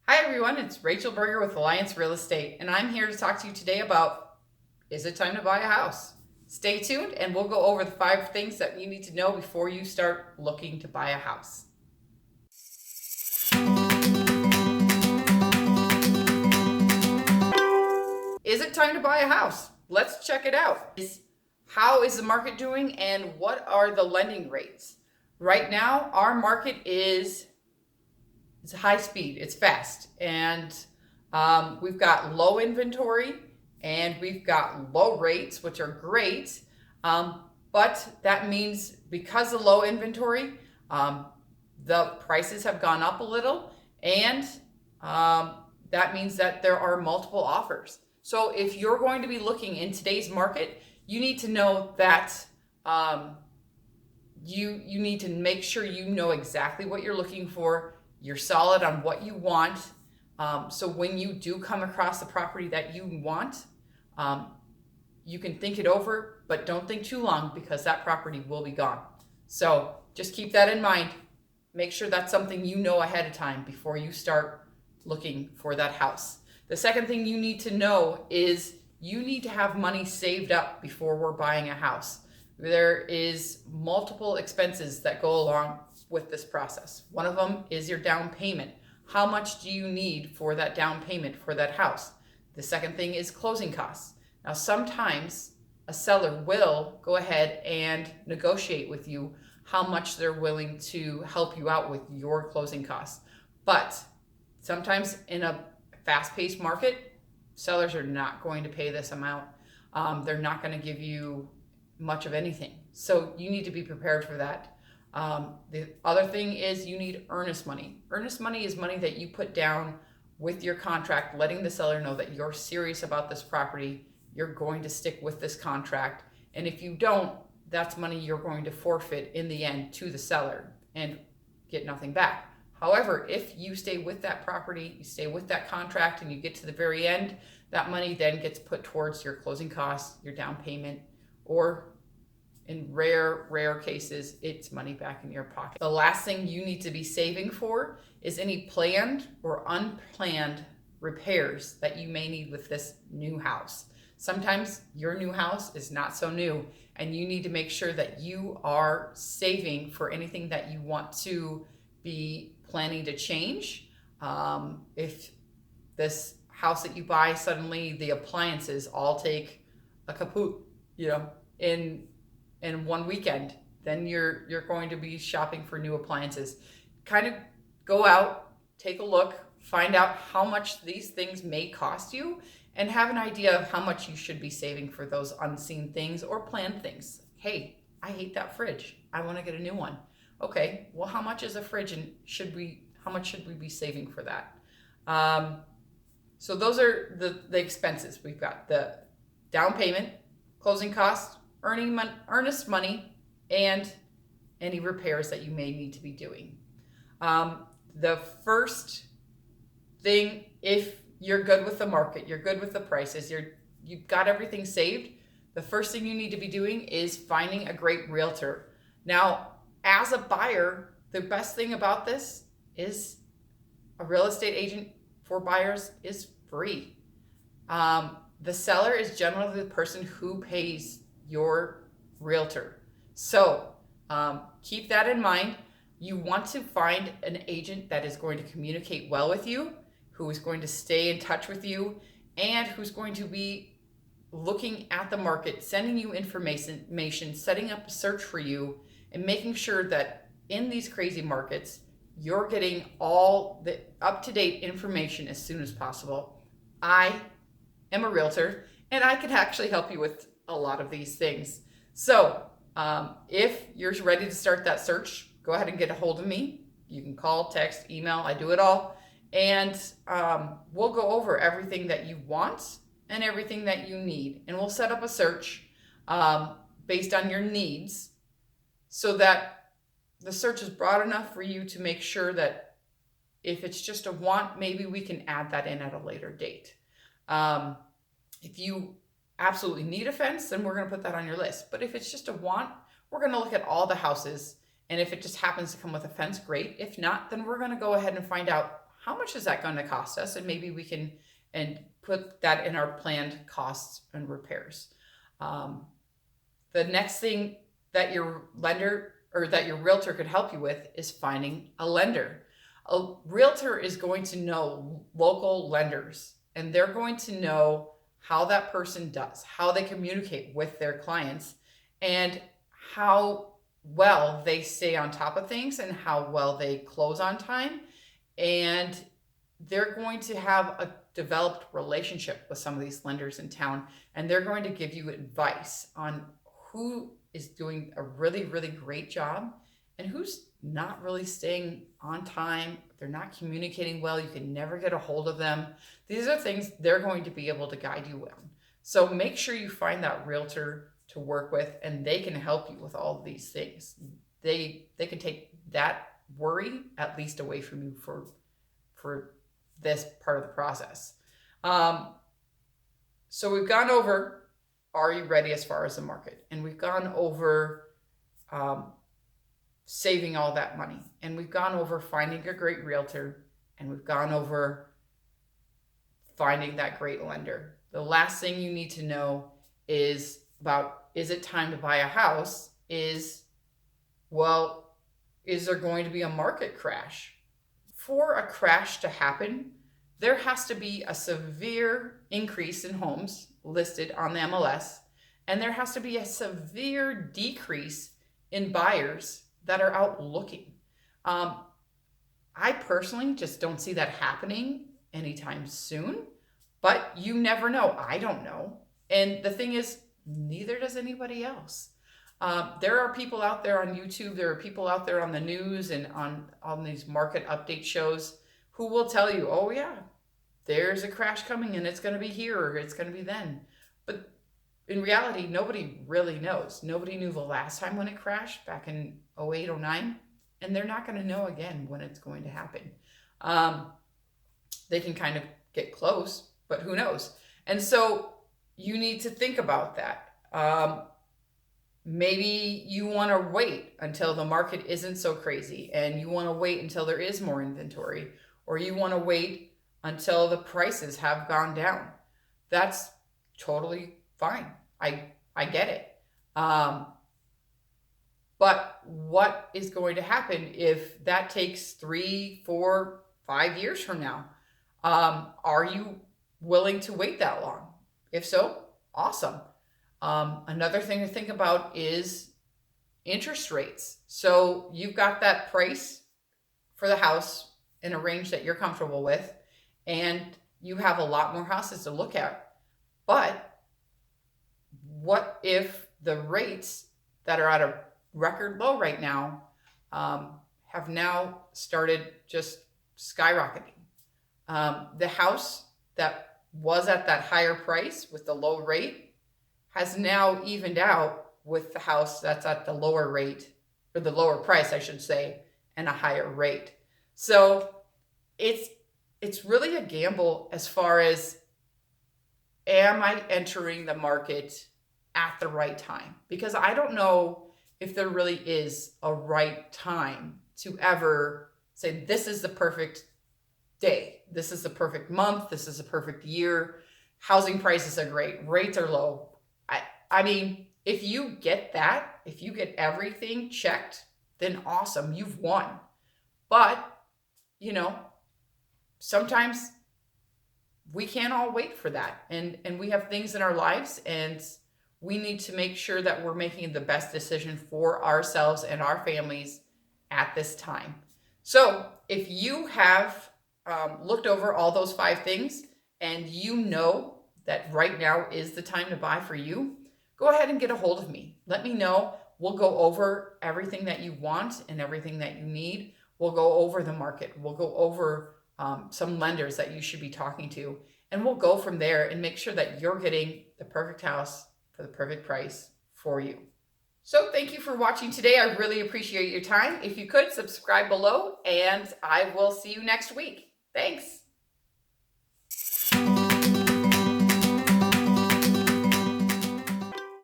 Hi everyone, it's Rachel Berger with Alliance Real Estate, and I'm here to talk to you today about, is it time to buy a house? Stay tuned and we'll go over the 5 things that you need to know before you start looking to buy a house. Is it time to buy a house? Let's check it out. How is the market doing and what are the lending rates? Right now, our market it's high speed, it's fast, and we've got low inventory and we've got low rates, which are great, but that means because of low inventory, the prices have gone up a little, and that means that there are multiple offers. So if you're going to be looking in today's market, you need to know that you need to make sure you know exactly what you're looking for. You're solid on what you want. So when you do come across the property that you want, you can think it over, but don't think too long because that property will be gone. So just keep that in mind. Make sure that's something you know ahead of time before you start looking for that house. The second thing you need to know is you need to have money saved up before we're buying a house. There is multiple expenses that go along with this process. One of them is your down payment. How much do you need for that down payment for that house? The second thing is closing costs. Now, sometimes a seller will go ahead and negotiate with you how much they're willing to help you out with your closing costs. But sometimes in a fast-paced market, sellers are not going to pay this amount. They're not going to give you much of anything. So you need to be prepared for that. The other thing is you need earnest money. Earnest money is money that you put down with your contract, letting the seller know that you're serious about this property, you're going to stick with this contract. And if you don't, that's money you're going to forfeit in the end to the seller and get nothing back. However, if you stay with that property, you stay with that contract, and you get to the very end, that money then gets put towards your closing costs, your down payment, or in rare cases, it's money back in your pocket. The last thing you need to be saving for is any planned or unplanned repairs that you may need with this new house. Sometimes your new house is not so new, and you need to make sure that you are saving for anything that you want to be planning to change. If this house that you buy, suddenly the appliances all take a kaput, in one weekend, then you're going to be shopping for new appliances. Kind of go out, take a look, find out how much these things may cost you, and have an idea of how much you should be saving for those unseen things or planned things. Hey, I hate that fridge. I want to get a new one. Okay, well, how much is a fridge, and how much should we be saving for that? So those are the expenses. We've got the down payment, closing costs, earnest money, and any repairs that you may need to be doing. The first thing, if you're good with the market, you're good with the prices, you've got everything saved, the first thing you need to be doing is finding a great realtor. Now, as a buyer, the best thing about this is a real estate agent for buyers is free. The seller is generally the person who pays your realtor. So keep that in mind. You want to find an agent that is going to communicate well with you, who is going to stay in touch with you, and who's going to be looking at the market, sending you information, setting up a search for you, and making sure that in these crazy markets, you're getting all the up-to-date information as soon as possible. I am a realtor, and I can actually help you with a lot of these things. So if you're ready to start that search, go ahead and get a hold of me. You can call, text, email, I do it all. And we'll go over everything that you want and everything that you need. And we'll set up a search based on your needs so that the search is broad enough for you to make sure that if it's just a want, maybe we can add that in at a later date. If you absolutely need a fence, then we're going to put that on your list. But if it's just a want, we're going to look at all the houses. And if it just happens to come with a fence, great. If not, then we're going to go ahead and find out how much is that going to cost us? And maybe we can put that in our planned costs and repairs. The next thing that your lender or that your realtor could help you with is finding a lender. A realtor is going to know local lenders, and they're going to know how that person does, how they communicate with their clients, and how well they stay on top of things and how well they close on time. And they're going to have a developed relationship with some of these lenders in town, and they're going to give you advice on who is doing a really, really great job and who's not really staying on time. They're not communicating well. You can never get a hold of them. These are things they're going to be able to guide you on. So make sure you find that realtor to work with, and they can help you with all of these things. They can take that worry at least away from you for this part of the process. So we've gone over, are you ready as far as the market? And we've gone over saving all that money. And we've gone over finding a great realtor. And we've gone over finding that great lender. The last thing you need to know is about, is it time to buy a house? Is there going to be a market crash? For a crash to happen, there has to be a severe increase in homes listed on the MLS, and there has to be a severe decrease in buyers that are out looking. I personally just don't see that happening anytime soon, but you never know. I don't know. And the thing is, neither does anybody else. There are people out there on YouTube, there are people out there on the news and on these market update shows who will tell you, oh yeah, there's a crash coming and it's going to be here or it's going to be then. But in reality, nobody really knows. Nobody knew the last time when it crashed back in 08, 09, and they're not going to know again when it's going to happen. They can kind of get close, but who knows? And so you need to think about that. Maybe you want to wait until the market isn't so crazy, and you want to wait until there is more inventory, or you want to wait until the prices have gone down. That's totally fine. I get it. But what is going to happen if that takes 3, 4, 5 years from now? Are you willing to wait that long? If so, awesome. Another thing to think about is interest rates. So you've got that price for the house in a range that you're comfortable with, and you have a lot more houses to look at. But what if the rates that are at a record low right now have now started just skyrocketing? The house that was at that higher price with the low rate has now evened out with the house that's at the lower rate, or the lower price, I should say, and a higher rate. So it's really a gamble as far as, am I entering the market at the right time? Because I don't know if there really is a right time to ever say, this is the perfect day, this is the perfect month, this is the perfect year, housing prices are great, rates are low. I mean, if you get that, if you get everything checked, then awesome, you've won. But, sometimes we can't all wait for that. And we have things in our lives, and we need to make sure that we're making the best decision for ourselves and our families at this time. So if you have looked over all those 5 things and you know that right now is the time to buy for you, go ahead and get a hold of me. Let me know. We'll go over everything that you want and everything that you need. We'll go over the market. We'll go over some lenders that you should be talking to, and we'll go from there and make sure that you're getting the perfect house for the perfect price for you. So thank you for watching today. I really appreciate your time. If you could, subscribe below, and I will see you next week. Thanks.